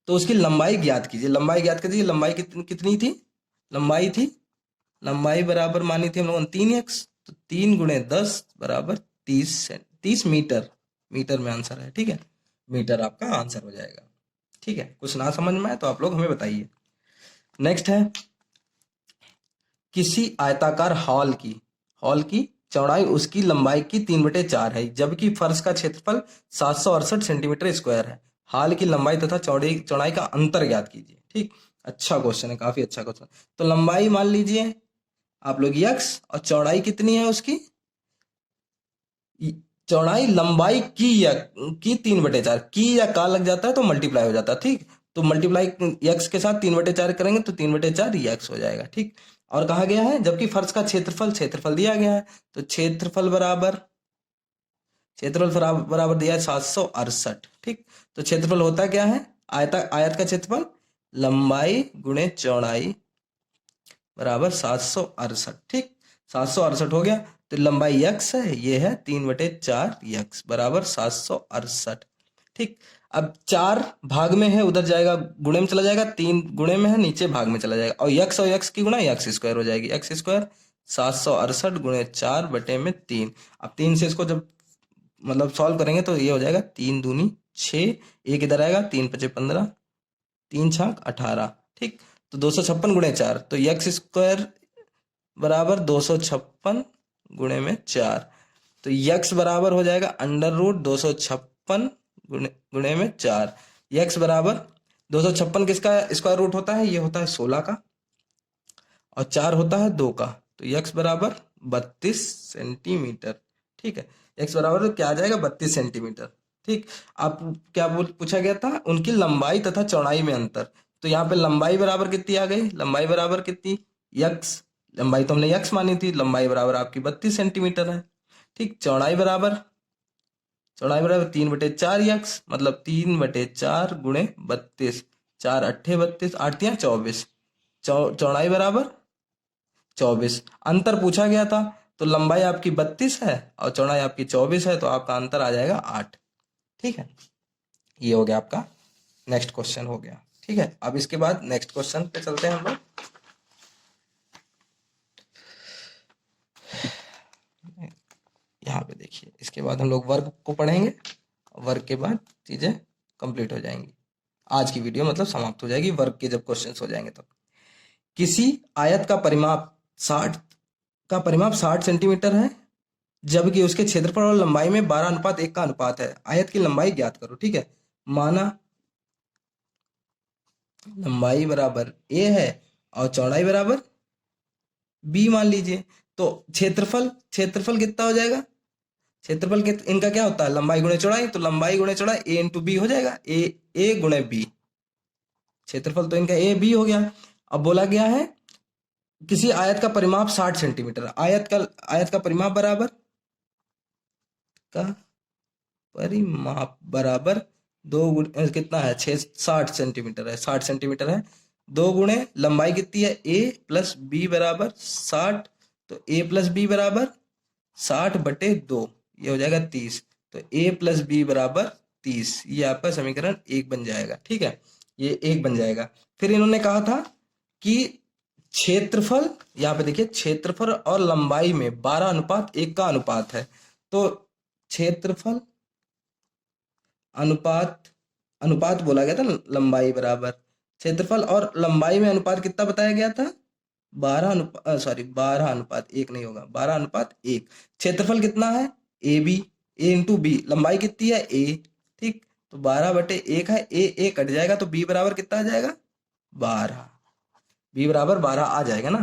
तो उसकी लंबाई ज्ञात कीजिए। लंबाई ज्ञात कीजिए, लंबाई कितनी थी, लंबाई बराबर मानी थी हम लोगों ने 3x, तो 3 गुणे 10 बराबर 30 मीटर, मीटर में आंसर है, ठीक है। मीटर आपका आंसर हो जाएगा, ठीक है। कुछ ना समझ में आए तो आप लोग हमें बताइए। नेक्स्ट है, किसी आयताकार हॉल की चौड़ाई उसकी लंबाई की 3/4 है, जबकि फर्श का क्षेत्रफल 768 सेंटीमीटर स्क्वायर है। हॉल की लंबाई तथा चौड़ाई का अंतर ज्ञात कीजिए, ठीक। अच्छा क्वेश्चन है, काफी अच्छा क्वेश्चन। तो लंबाई मान लीजिए आप लोग x, और चौड़ाई कितनी है उसकी, चौड़ाई लंबाई की 3/4, की या का लग जाता है तो मल्टीप्लाई हो जाता है, ठीक। तो मल्टीप्लाई x के साथ 3/4 करेंगे तो 3/4 ये x हो जाएगा, ठीक। और कहा गया है, जबकि फर्श का क्षेत्रफल दिया गया है, तो क्षेत्रफल बराबर दिया है 768, ठीक। तो क्षेत्रफल होता क्या है, आयत का क्षेत्रफल लंबाई गुणे चौड़ाई बराबर 768, ठीक। 768 हो गया, तो लंबाई x है, ये है 3/4 x बराबर 768, ठीक। अब 4 भाग में है, उधर जाएगा गुणे में चला जाएगा, 3 गुणे में है नीचे भाग में चला जाएगा, और x की गुणा x स्क्वायर हो जाएगी, x स्क्वायर 768 गुणे 4 बटे में 3। अब 3 से इसको जब मतलब सॉल्व करेंगे तो ये हो जाएगा 3 दूनी 6, एक इधर आएगा, 3 5 15, 3 छाक 18, ठीक। तो 256 गुणे 4, तो x स्क्वायर बराबर 256 गुणे में 4, तो x बराबर हो जाएगा √256 गुणे में 4। x बराबर 256 किसका स्क्वायर रूट होता है, ये होता है 16 का, और 4 होता है 2 का, तो x बराबर 32 सेंटीमीटर। ठीक है, x बराबर तो क्या आ जाएगा 32 सेंटीमीटर। ठीक, आप क्या पूछा गया था, उनकी लंबाई तथा चौड़ाई में अंतर। तो यहाँ पे लंबाई बराबर कितनी आ गई, लंबाई बराबर कितनी, यक्स, लंबाई तो हमने यक्स मानी थी, लंबाई बराबर आपकी 32 सेंटीमीटर है। ठीक, चौड़ाई बराबर 3/4 यक्स, मतलब 3/4 गुणे 32, 4 अट्ठे 32, 8 या 24, चौड़ाई बराबर 24। अंतर पूछा गया था, तो लंबाई आपकी 32 है और चौड़ाई आपकी 24 है, तो आपका अंतर आ जाएगा 8। ठीक है, ये हो गया आपका नेक्स्ट क्वेश्चन हो गया। ठीक है, अब इसके बाद नेक्स्ट क्वेश्चन पे चलते हैं हम लोग। यहाँ पे देखिए, इसके बाद हम लोग वर्ग को पढ़ेंगे, वर्ग के बाद चीजें कंप्लीट हो जाएंगी, आज की वीडियो मतलब समाप्त हो जाएगी, वर्ग के जब क्वेश्चंस हो जाएंगे तब। किसी आयत का परिमाप 60 सेंटीमीटर है, जबकि उसके क्षेत्रफल और लंबाई में 12:1 का अनुपात है। आयत की लंबाई ज्ञात करो। ठीक है, माना लंबाई बराबर a है और चौड़ाई बराबर b मान लीजिए, तो क्षेत्रफल कितना हो जाएगा, क्षेत्रफल के इनका क्या होता है, लंबाई गुणे चौड़ाई, तो लंबाई गुणे चौड़ाई a इंटू बी हो जाएगा, ए गुणे बी, क्षेत्रफल तो इनका ए बी हो गया। अब बोला गया है किसी आयत का परिमाप 60 सेंटीमीटर, आयत का परिमाप बराबर दो गुणे कितना है, 60 सेंटीमीटर है, 60 सेंटीमीटर है, दो गुणे लंबाई कितनी है a प्लस बी बराबर 60, तो a प्लस बी बराबर 60/2, ये हो जाएगा 30, तो a प्लस बी बराबर 30, ये आपका समीकरण 1 बन जाएगा। ठीक है, ये 1 बन जाएगा। फिर इन्होंने कहा था कि क्षेत्रफल, यहाँ पे देखिए क्षेत्रफल और लंबाई में 12:1 का अनुपात है, तो क्षेत्रफल अनुपात बोला गया था, लंबाई बराबर क्षेत्रफल, और लंबाई में अनुपात कितना बताया गया था, 12:1 नहीं होगा, 12:1। क्षेत्रफल कितना है, ए इंटू बी, लंबाई कितनी है ए, ठीक, तो 12/1 है, ए कट जाएगा, तो बी बराबर कितना आ जाएगा 12, बी बराबर 12 आ जाएगा ना।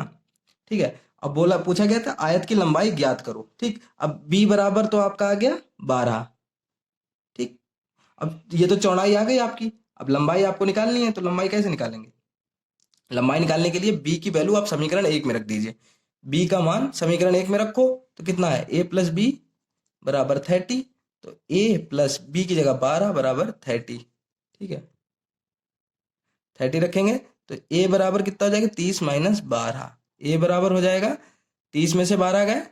ठीक है, अब पूछा गया था आयत की लंबाई ज्ञात करो। ठीक, अब बी बराबर तो आपका आ गया 12। ठीक, अब ये तो चौड़ाई आ गई आपकी, अब लंबाई आपको निकालनी है, तो लंबाई कैसे निकालेंगे, लंबाई निकालने के लिए b की वैल्यू आप समीकरण 1 में रख दीजिए, b का मान समीकरण 1 में रखो, तो कितना है a प्लस बी बराबर 30, तो a प्लस बी की जगह 12 बराबर 30। ठीक है, 30 रखेंगे, तो a बराबर कितना हो जाएगा 30 माइनस 12, a बराबर हो जाएगा 30 में से 12 गए,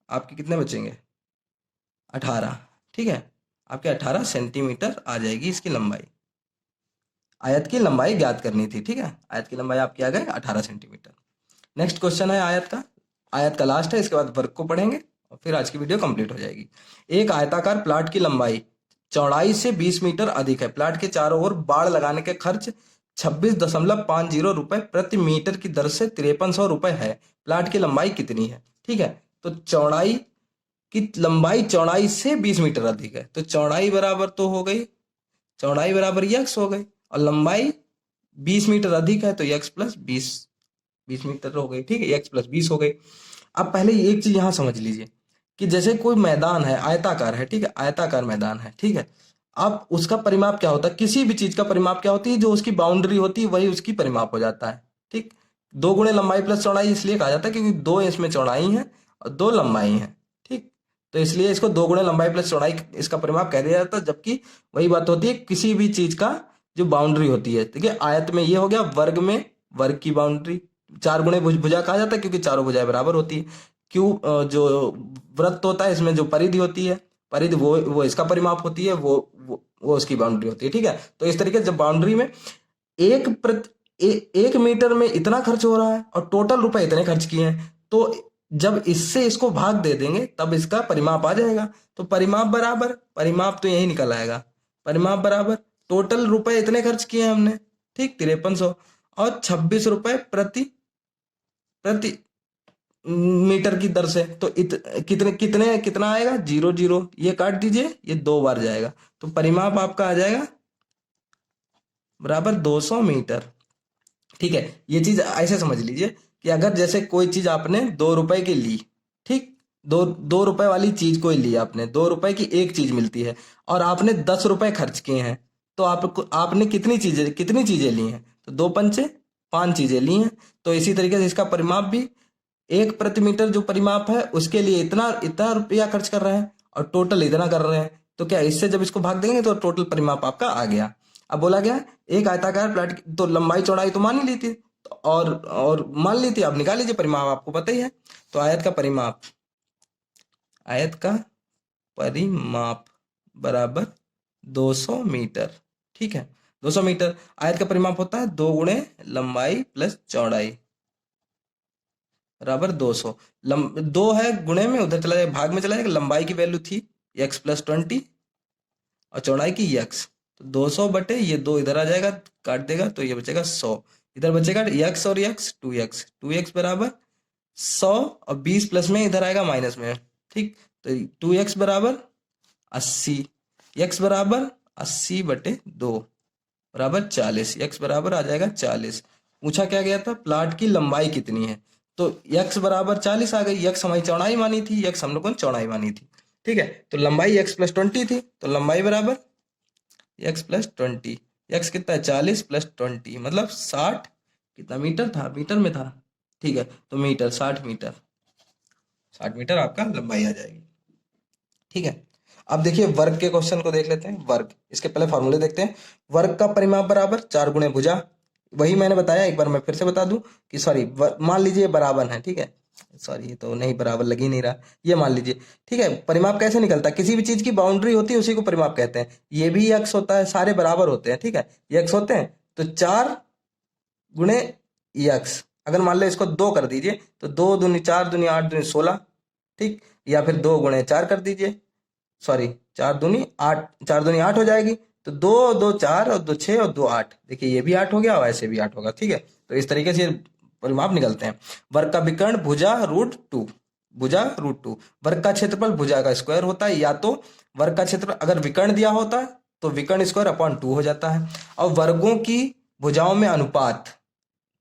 आपके कितने बचेंगे 18। ठीक है, आपके 18 सेंटीमीटर आ जाएगी इसकी लंबाई, आयत की लंबाई ज्ञात करनी थी। ठीक है, आयत की लंबाई आपकी आ गई 18 सेंटीमीटर। नेक्स्ट क्वेश्चन है आयत का लास्ट है, इसके बाद वर्ग को पढ़ेंगे और फिर आज की वीडियो कंप्लीट हो जाएगी। एक आयताकार प्लाट की लंबाई चौड़ाई से 20 मीटर अधिक है, प्लाट के चारों ओर बाड़ लगाने के खर्च 26.50 रुपए प्रति मीटर की दर से 5300 रुपए है, प्लाट की लंबाई कितनी है। ठीक है, तो लंबाई चौड़ाई से 20 मीटर अधिक है, तो चौड़ाई बराबर तो हो गई, चौड़ाई बराबर यक्स हो गई, और लंबाई 20 मीटर अधिक है, तो यक्स प्लस 20 मीटर हो गई। ठीक है, एक्स प्लस 20 हो गई। अब पहले एक चीज यहां समझ लीजिए कि जैसे कोई मैदान है, आयताकार है, ठीक है, आयताकार मैदान है, ठीक है, अब उसका परिमाप क्या होता है, किसी भी चीज का परिमाप क्या होती है, जो उसकी बाउंड्री होती है वही उसकी परिमाप हो जाता है। ठीक, 2 गुणे लंबाई प्लस चौड़ाई इसलिए कहा जाता है क्योंकि 2 इसमें चौड़ाई है और 2 लंबाई है। ठीक, तो इसलिए इसको 2 गुणे लंबाई प्लस चौड़ाई इसका परिमाप कह दिया जाता है, जबकि वही बात होती है किसी भी चीज का जो बाउंड्री होती है। ठीक है, आयत में ये हो गया, वर्ग में वर्ग की बाउंड्री 4 गुणे भुजा कहा जाता है क्योंकि चारों भुजाएं बराबर होती है। जो वृत्त होता है इसमें जो परिधि होती है, परिधि वो इसका परिमाप होती है, वो उसकी बाउंड्री होती है। ठीक है, तो इस तरीके से जब बाउंड्री में एक मीटर में इतना खर्च हो रहा है और टोटल रुपए इतने खर्च किए हैं, तो जब इससे इसको भाग दे देंगे तब इसका परिमाप आ जाएगा। तो परिमाप तो यही निकल आएगा, परिमाप बराबर टोटल रुपए इतने खर्च किए हैं हमने, ठीक, 5300, और 26 रुपए प्रति मीटर की दर से, तो कितना आएगा, 0 0, ये काट दीजिए, ये 2 बार जाएगा, तो परिमाप आपका आ जाएगा बराबर 200 मीटर। ठीक है, ये चीज ऐसे समझ लीजिए कि अगर जैसे कोई चीज आपने 2 रुपए की ली, ठीक, दो 2 रुपए वाली चीज कोई ली आपने, 2 रुपए की एक चीज मिलती है और आपने 10 रुपए खर्च किए हैं, तो आपको आपने कितनी चीजें ली हैं? तो 2 पंचे 5 चीजें ली हैं। तो इसी तरीके से इसका परिमाप भी 1 प्रति मीटर जो परिमाप है उसके लिए इतना इतना रुपया खर्च कर रहे हैं और टोटल इतना कर रहे हैं। तो क्या इससे जब इसको भाग देंगे तो टोटल परिमाप आपका आ गया। अब बोला गया एक आयताकार प्लेट की तो लंबाई चौड़ाई तो मान ही ली थी, और मान ली थी, आप निकाल लीजिए परिमाप, आपको पता ही है। तो आयत का परिमाप बराबर 200 मीटर। ठीक है, 200 मीटर। आयत का परिमाप होता है 2 गुणे लंबाई प्लस चौड़ाई बराबर 200। 2 है गुणे में, उधर चला जाएगा, भाग में चला जाएगा। लंबाई की वैल्यू थी x+20 और चौड़ाई की x। तो 200 बटे ये 2 इधर आ जाएगा, काट देगा तो ये बचेगा 100। इधर बचेगा x और x 2x बराबर 100 और 20 प्लस में इधर आएगा माइनस में। ठीक, तो 2x बराबर 80, x बराबर 80 बटे 2 बराबर 40। x बराबर आ जाएगा 40। पूछा क्या गया था, प्लाट की लंबाई कितनी है? तो x बराबर 40 आ गई। x हमारी चौड़ाई मानी थी, x हम लोगों ने चौड़ाई मानी थी। ठीक है, तो लंबाई x+20 थी, तो लंबाई बराबर x+20। x कितना है? 40+20 मतलब 60। कितना मीटर था? मीटर में था। ठीक है, तो मीटर 60 मीटर, 60 मीटर आपका लंबाई आ जाएगी। ठीक है, अब देखिए वर्ग के क्वेश्चन को देख लेते हैं। वर्ग, इसके पहले फॉर्मूले देखते हैं। वर्ग का परिमाप बराबर 4 गुणे भुजा। वही मैंने बताया, एक बार मैं फिर से बता दूं कि सॉरी, मान लीजिए बराबर है। ठीक है, सॉरी, ये तो नहीं, बराबर लग ही नहीं रहा, ये मान लीजिए। ठीक है, परिमाप कैसे निकलता है? किसी भी चीज की बाउंड्री होती है उसी को परिमाप कहते हैं। ये भी x होता है, सारे बराबर होते हैं। ठीक है, ये x होते हैं, तो 4 गुणे x। अगर मान लो इसको 2 कर दीजिए तो 2 दूनी 4 दूनी 8 दूनी 16। ठीक, या फिर 2 गुणे 4 कर दीजिए, सॉरी 4 दूनी 8, 4 दूनी 8 हो जाएगी। तो 2 2 4 और 2 6 और 2 8, देखिए ये भी 8 हो गया और ऐसे भी 8 होगा। ठीक है, तो इस तरीके से ये परिमाप निकलते हैं। वर्ग का विकर्ण भुजा√2, भुजा√2। वर्ग का क्षेत्रफल भुजा का स्क्वायर होता है, या तो वर्ग का क्षेत्रफल अगर विकर्ण दिया होता है तो विकर्ण स्क्वायर अपॉन 2 हो जाता है। और वर्गों की भुजाओं में अनुपात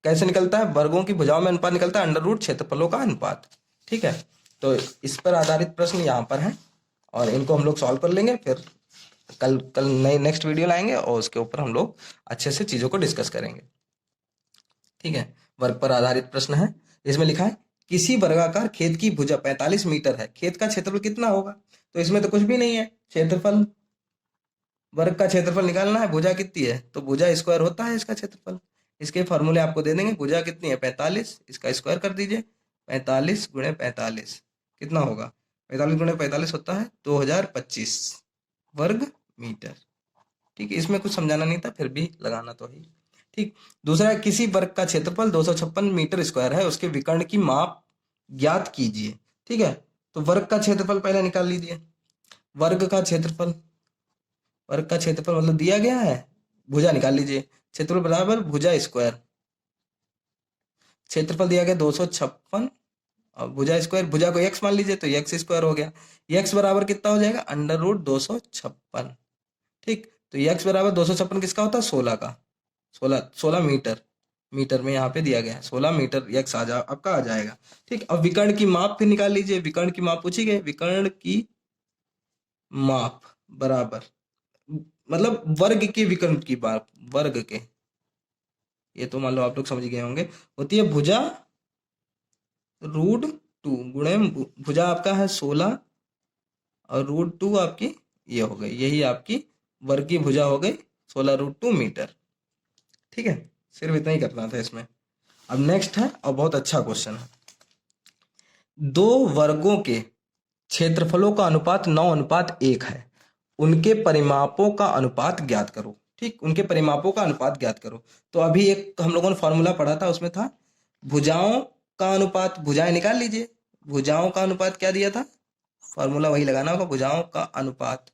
कैसे निकलता है? वर्गों की भुजाओं में अनुपात निकलता है अंडर रूट क्षेत्रफलों का अनुपात। ठीक है, तो इस पर आधारित प्रश्न यहाँ पर हैं और इनको हम लोग सॉल्व कर लेंगे। फिर कल नई नेक्स्ट वीडियो लाएंगे और उसके ऊपर हम लोग अच्छे से चीज़ों को डिस्कस करेंगे। ठीक है, वर्ग पर आधारित प्रश्न है। इसमें लिखा है किसी वर्गाकार खेत की भुजा 45 मीटर है, खेत का क्षेत्रफल कितना होगा? तो इसमें तो कुछ भी नहीं है, क्षेत्रफल, वर्ग का क्षेत्रफल निकालना है। भुजा कितनी है? तो भुजा स्क्वायर होता है इसका क्षेत्रफल। इसके फॉर्मूले आपको दे देंगे। भुजा कितनी है? 45, इसका स्क्वायर कर दीजिए। 45 गुणे 45 कितना होगा? 45 गुणे 45 होता है 2025 वर्ग मीटर। ठीक है, इसमें कुछ समझाना नहीं था, फिर भी लगाना तो है। ठीक, दूसरा है किसी वर्ग का क्षेत्रफल 256 मीटर स्क्वायर है, उसके विकर्ण की माप ज्ञात कीजिए। ठीक है, तो वर्ग का क्षेत्रफल पहले निकाल लीजिए। वर्ग का क्षेत्रफल, वर्ग का क्षेत्रफल मतलब दिया गया है, भुजा निकाल लीजिए। क्षेत्रफल बराबर भुजा स्क्वायर, क्षेत्रफल दिया गया 256 और भुजा स्क्वायर, भुजा को x मान लीजिए तो x स्क्वायर हो गया। x बराबर कितना हो जाएगा? Under root 256। ठीक, तो x बराबर 256 किसका होता है? 16 का। 16 मीटर, मीटर में यहाँ पे दिया गया है 16 मीटर, x आपका आ जाएगा। ठीक, अब विकर्ण की माप फिर निकाल लीजिए। विकर्ण की माप पूछी गई, विकर्ण की माप बराबर मतलब वर्ग के विकर्ण की माप, वर्ग के, ये तो मान लो आप लोग समझ गए होंगे, होती है भुजा √2 गुणे भुजा आपका है 16 और √2 आपकी ये हो गई, यही आपकी वर्ग की भुजा हो गई 16√2 मीटर। ठीक है, सिर्फ इतना ही करना था इसमें। अब नेक्स्ट है और बहुत अच्छा क्वेश्चन है। दो वर्गों के क्षेत्रफलों का अनुपात 9:1 है, उनके परिमापों का अनुपात ज्ञात करो। ठीक, उनके परिमापों का अनुपात ज्ञात करो। तो अभी एक हम लोगों ने फॉर्मूला पढ़ा था, उसमें था भुजाओं का अनुपात। भुजाएं निकाल लीजिए। भुजाओं का अनुपात क्या दिया था? फॉर्मूला वही लगाना होगा, भुजाओं का अनुपात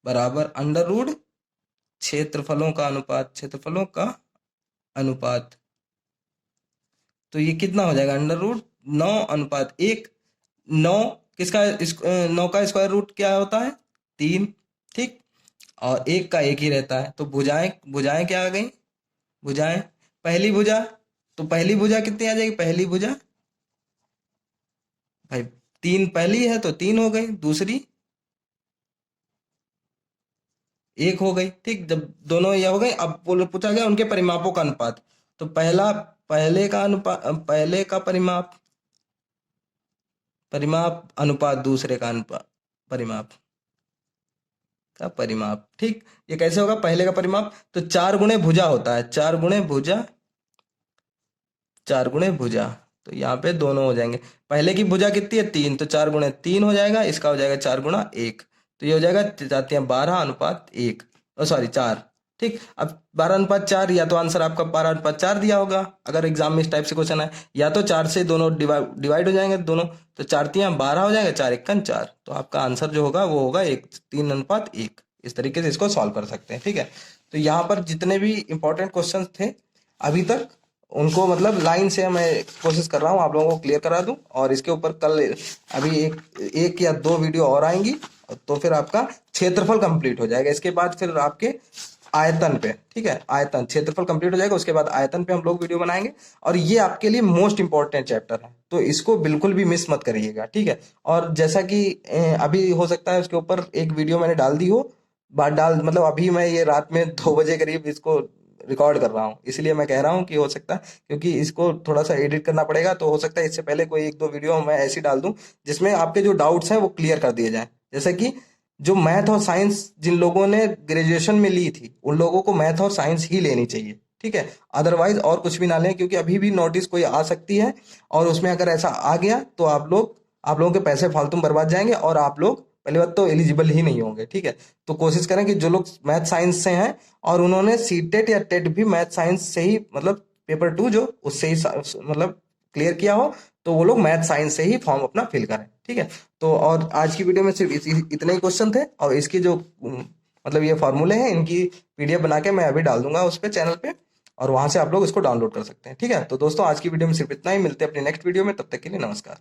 बराबर अंडर रूट क्षेत्रफलों का अनुपात, क्षेत्रफलों का अनुपात। तो ये कितना हो जाएगा? Under root 9:1। 9 किसका 9 का स्क्वायर रूट क्या होता है? 3। ठीक, और 1 का 1 ही रहता है। तो भुजाएं, भुजाएं क्या आ गई? भुजाएं, पहली भुजा, तो पहली भुजा कितनी आ जाएगी? पहली भुजा भाई 3 पहली है तो 3 हो गई, दूसरी 1 हो गई। ठीक, जब दोनों ये हो गई, अब पूछा गया उनके परिमापों का अनुपात। तो पहले का परिमाप परिमाप अनुपात दूसरे का अनुपात परिमाप का परिमाप। ठीक, ये कैसे होगा पहले का परिमाप? तो 4 गुणे भुजा होता है, 4 गुणे भुजा, 4 गुणे भुजा। तो यहाँ पे दोनों हो जाएंगे। पहले की भुजा कितनी है? 3, तो 4 गुणे 3 हो जाएगा, इसका हो जाएगा 4 गुणा 1। तो ये हो जाएगा जाते हैं 12:1, सॉरी 4। ठीक, अब 12:4, या तो आंसर आपका 12:4 दिया होगा अगर एग्जाम में इस टाइप से क्वेश्चन है, या तो 4 से दोनों डिवाइड हो जाएंगे दोनों। तो 4×3 = 12 हो जाएगा, 4×1 = 4। तो आपका आंसर जो होगा वो होगा 3:1। इस तरीके से इसको सॉल्व कर सकते हैं। ठीक है, तो यहाँ पर जितने भी इंपॉर्टेंट क्वेश्चन थे अभी तक, उनको मतलब लाइन से मैं कोशिश कर रहा हूँ आप लोगों को क्लियर करा दूं। और इसके ऊपर कल अभी एक या 2 वीडियो और आएंगी, तो फिर आपका क्षेत्रफल कंप्लीट हो जाएगा। इसके बाद फिर आपके आयतन पे, ठीक है, आयतन क्षेत्रफल कंप्लीट हो जाएगा, उसके बाद आयतन पे हम लोग वीडियो बनाएंगे। और ये आपके लिए मोस्ट इंपॉर्टेंट चैप्टर है, तो इसको बिल्कुल भी मिस मत करिएगा। ठीक है, और जैसा कि अभी हो सकता है उसके ऊपर एक वीडियो मैंने डाल दी हो, बात डाल मतलब अभी मैं ये रात में 2 बजे करीब इसको रिकॉर्ड कर रहा हूँ, इसलिए मैं कह रहा हूँ कि हो सकता है, क्योंकि इसको थोड़ा सा एडिट करना पड़ेगा, तो हो सकता है इससे पहले कोई 1-2 वीडियो मैं ऐसी डाल दूं जिसमें आपके जो डाउट्स हैं वो क्लियर कर दिए जाएं। जैसे कि जो मैथ और साइंस जिन लोगों ने ग्रेजुएशन में ली थी, उन लोगों को मैथ और साइंस ही लेनी चाहिए। ठीक है, अदरवाइज और कुछ भी ना लें, क्योंकि अभी भी नोटिस कोई आ सकती है, और उसमें अगर ऐसा आ गया तो आप लोगों के पैसे फालतू में बर्बाद जाएंगे, और आप लोग पहली बात तो एलिजिबल ही नहीं होंगे। ठीक है, तो कोशिश करें कि जो लोग मैथ साइंस से हैं और उन्होंने सीटेट या टेट भी मैथ साइंस से ही, मतलब पेपर 2 जो उससे ही मतलब क्लियर किया हो, तो वो लोग मैथ साइंस से ही फॉर्म अपना फिल करें। ठीक है, तो और आज की वीडियो में सिर्फ इतने ही क्वेश्चन थे, और इसकी जो मतलब ये फॉर्मूले हैं, इनकी पीडीएफ बना के मैं अभी डाल दूंगा उस पे चैनल पे, और वहां से आप लोग इसको डाउनलोड कर सकते हैं। ठीक है, तो दोस्तों आज की वीडियो में सिर्फ इतना ही। मिलते हैं अपनी नेक्स्ट वीडियो में, तब तक के लिए नमस्कार।